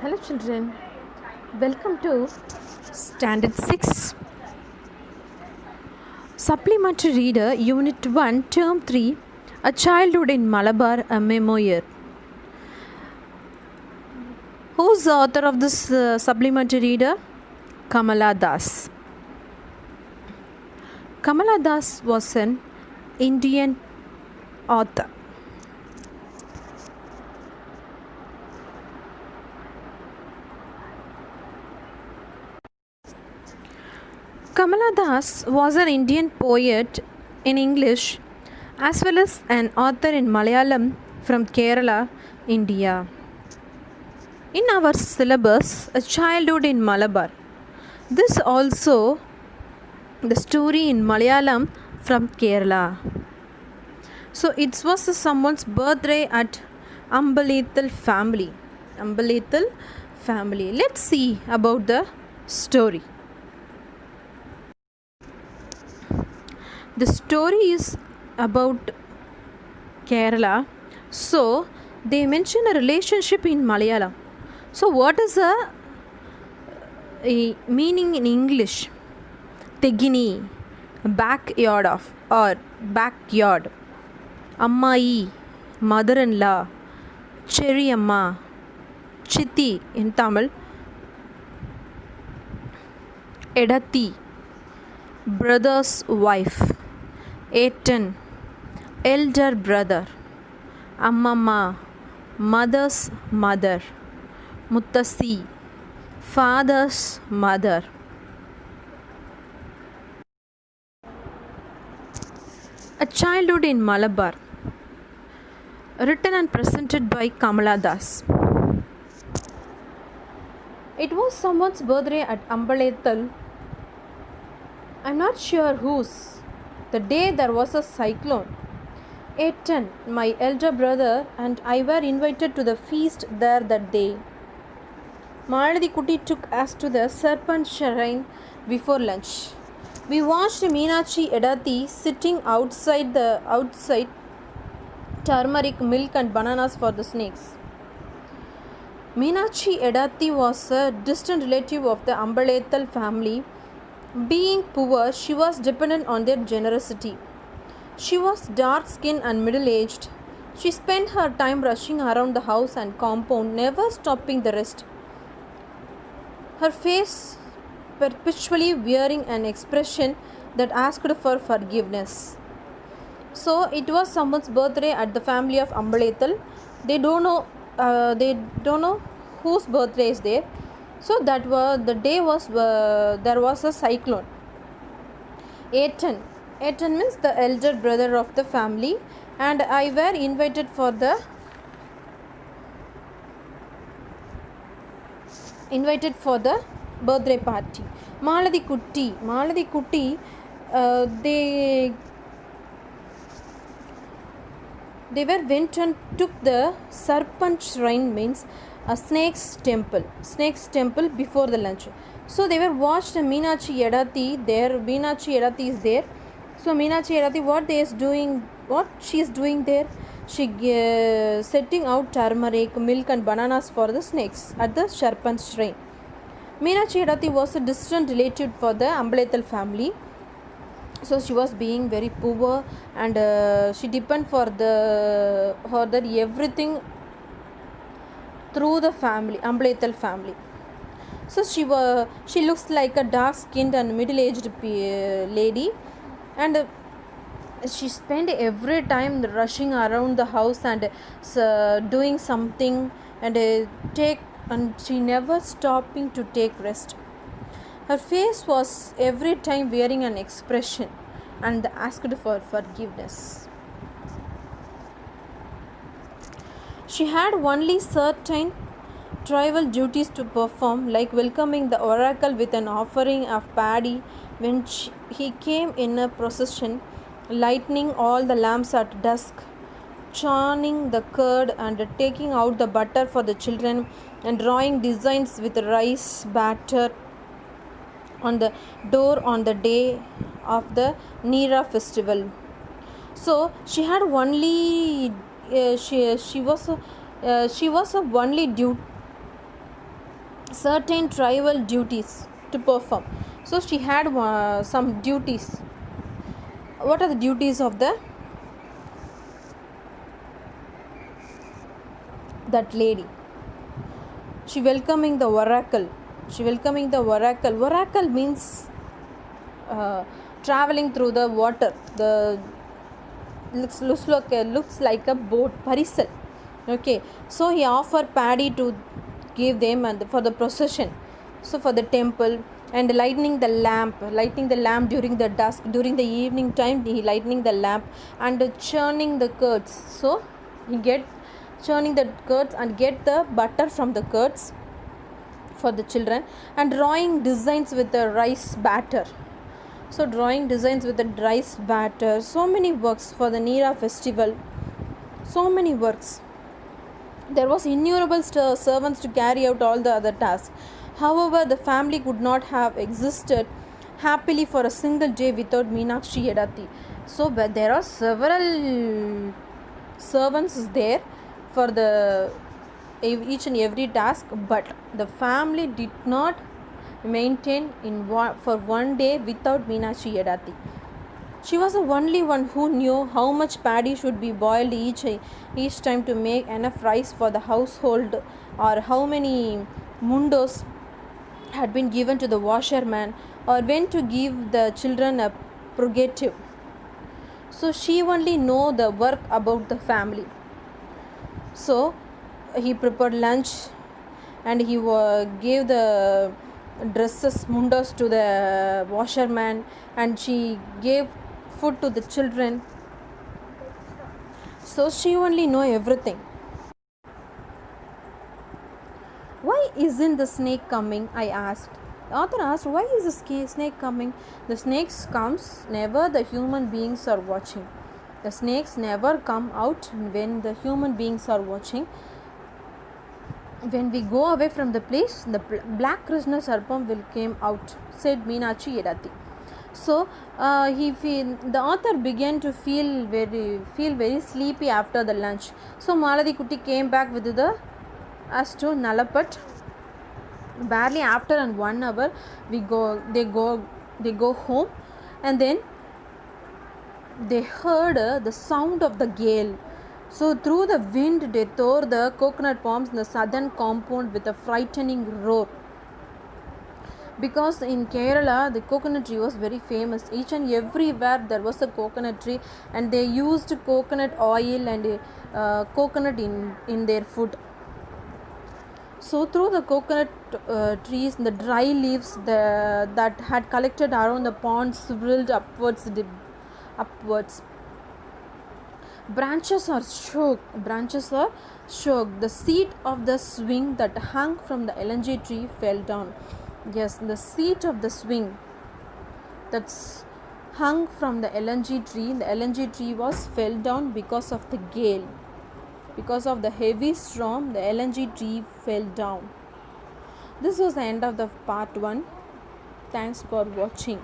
Hello, children. Welcome to Standard 6 Supplementary Reader Unit 1 Term 3 A Childhood in Malabar, a Memoir. Who's the author of this supplementary reader? Kamala Das. Kamala Das was an Indian author. Kamala Das was an Indian poet in English as well as an author in Malayalam from Kerala, India. In our syllabus, A Childhood in Malabar. This also the story in Malayalam from Kerala. So it was someone's birthday at Ambalethal family. Ambalethal family. Let's see about the story. The story is about Kerala. So they mention a relationship in Malayalam. So what is a meaning in English? Tegini, backyard of or backyard. Ammai, mother-in-law. Cherry Amma, Chitti in Tamil. Edati, brother's wife. Etan, elder brother. Ammamma, mother's mother. Muttasi, father's mother. A Childhood in Malabar. Written and presented by Kamala Das. It was someone's birthday at Ambalethal. I'm not sure whose. The day there was a cyclone. Etan, my elder brother, and I were invited to the feast there that day. Maladi Kuti took us to the serpent shrine before lunch. We watched Meenachi Edati sitting outside turmeric, milk and bananas for the snakes. Meenachi Edati was a distant relative of the Ambalethal family. Being poor, she was dependent on their generosity. She was dark-skinned and middle-aged. She spent her time rushing around the house and compound, never stopping the rest. Her face perpetually wearing an expression that asked for forgiveness. So it was someone's birthday at the family of Ambalethal. They don't know whose birthday is there. So that was the day was there was a cyclone. Etan means the elder brother of the family, and I were invited for the birthday party. Maladi Kuti, they went and took the serpent shrine, means a snake's temple before the lunch. So they were watched Meenachi Edati there. Meenachi Edati is there. So Meenachi Edati, what she is doing there? She setting out turmeric, milk and bananas for the snakes at the serpent shrine. Meenachi Edati was a distant relative for the Ambalethal family. So she was being very poor, and she depend for everything through the family, Ambalethal family. So she looks like a dark-skinned and middle-aged lady, and she spent every time rushing around the house and doing something, and she never stopping to take rest. Her face was every time wearing an expression and asked for forgiveness. She had only certain tribal duties to perform, like welcoming the oracle with an offering of paddy when he came in a procession, lighting all the lamps at dusk, churning the curd and taking out the butter for the children, and drawing designs with rice batter on the door on the day of the Neera festival. So she had only she was a only certain tribal duties to perform. So she had some duties. What are the duties of that lady? She welcoming the oracle. Oracle means traveling through the water. The looks like a boat, parisal. Okay, so he offered paddy to give them and for the procession, so for the temple, and lighting the lamp during the dusk, during the evening time he lighting the lamp, and churning the curds. So he get churning the curds and get the butter from the curds for the children, and drawing designs with the rice batter. So drawing designs with the rice batter, so many works for the Nira festival, so many works. There was innumerable servants to carry out all the other tasks. However, the family could not have existed happily for a single day without Meenakshi Yedati. So, but there are several servants there for the each and every task, but the family did not maintain for one day without Meenakshi Yedati. She was the only one who knew how much paddy should be boiled each time to make enough rice for the household, or how many mundos had been given to the washerman, or when to give the children a purgative. So she only know the work about the family. So he prepared lunch, and he gave the dresses, mundos, to the washerman, and she gave food to the children. So she only know everything. Why isn't the snake coming? I asked. The author asked, why is the snake coming? The snakes comes never the human beings are watching. The snakes never come out when the human beings are watching. When we go away from the place, the black Krishna Sarpam will came out, said Meenakshi Yedati. So the author began to feel very sleepy after the lunch. So Maladi Kuti came back with the as to Nalapat. Barely after 1 hour they go home, and then they heard the sound of the gale. So through the wind they tore the coconut palms in the southern compound with a frightening roar. Because in Kerala the coconut tree was very famous. Each and everywhere there was a coconut tree, and they used coconut oil and coconut in their food. So through the coconut trees, the dry leaves that had collected around the pond swirled upwards. Branches are shook. The seat of the swing that hung from the LNG tree fell down. Yes, the seat of the swing that's hung from the LNG tree. The LNG tree fell down because of the gale. Because of the heavy storm, the LNG tree fell down. This was the end of the part 1. Thanks for watching.